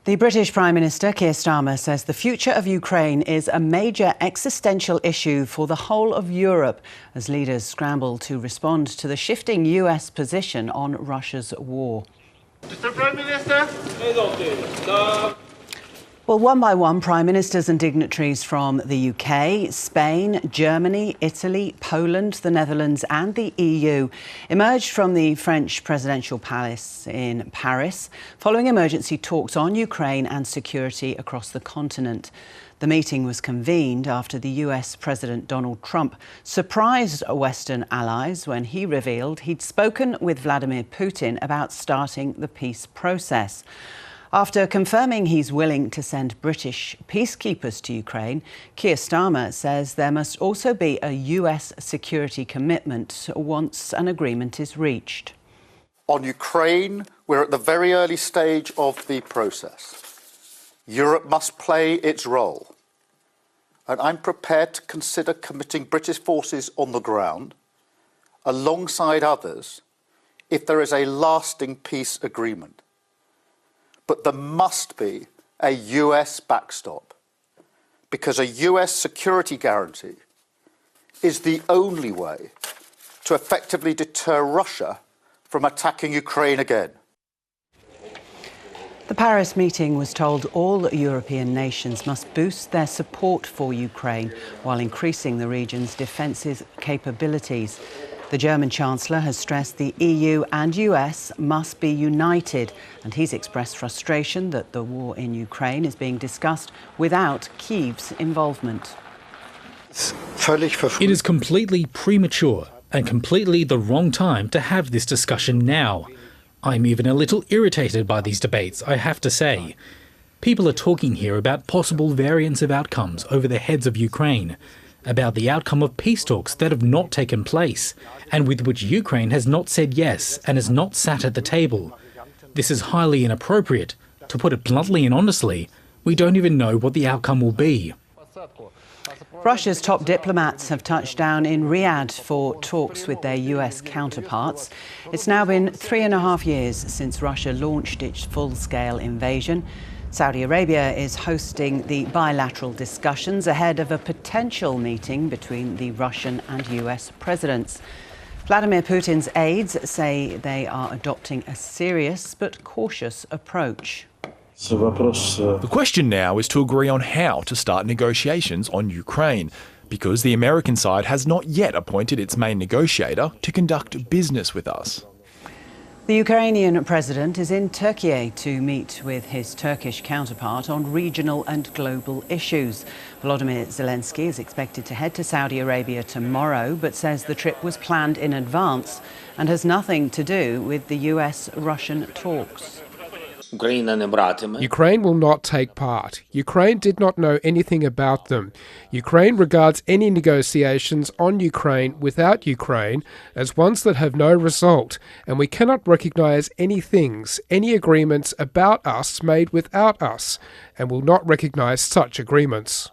The British Prime Minister Keir Starmer says the future of Ukraine is a major existential issue for the whole of Europe as leaders scramble to respond to the shifting US position on Russia's war. Mr. Prime Minister. Well, one by one, prime ministers and dignitaries from the UK, Spain, Germany, Italy, Poland, the Netherlands and the EU emerged from the French presidential palace in Paris following emergency talks on Ukraine and security across the continent. The meeting was convened after the US President Donald Trump surprised Western allies when he revealed he'd spoken with Vladimir Putin about starting the peace process. After confirming he's willing to send British peacekeepers to Ukraine, Keir Starmer says there must also be a US security commitment once an agreement is reached. On Ukraine, we're at the very early stage of the process. Europe must play its role. And I'm prepared to consider committing British forces on the ground alongside others if there is a lasting peace agreement. But there must be a US backstop, because a US security guarantee is the only way to effectively deter Russia from attacking Ukraine again. The Paris meeting was told all European nations must boost their support for Ukraine while increasing the region's defensive capabilities. The German chancellor has stressed the EU and US must be united, and he's expressed frustration that the war in Ukraine is being discussed without Kyiv's involvement. It is completely premature and completely the wrong time to have this discussion now. I'm even a little irritated by these debates, I have to say. People are talking here about possible variants of outcomes over the heads of Ukraine, about the outcome of peace talks that have not taken place, and with which Ukraine has not said yes and has not sat at the table. This is highly inappropriate. To put it bluntly and honestly, we don't even know what the outcome will be. Russia's top diplomats have touched down in Riyadh for talks with their US counterparts. It's now been 3.5 years since Russia launched its full-scale invasion. Saudi Arabia is hosting the bilateral discussions ahead of a potential meeting between the Russian and US presidents. Vladimir Putin's aides say they are adopting a serious but cautious approach. The question now is to agree on how to start negotiations on Ukraine, because the American side has not yet appointed its main negotiator to conduct business with us. The Ukrainian president is in Turkey to meet with his Turkish counterpart on regional and global issues. Volodymyr Zelensky is expected to head to Saudi Arabia tomorrow, but says the trip was planned in advance and has nothing to do with the US-Russian talks. Ukraine will not take part. Ukraine did not know anything about them. Ukraine regards any negotiations on Ukraine without Ukraine as ones that have no result, and we cannot recognise any agreements about us made without us, and will not recognise such agreements.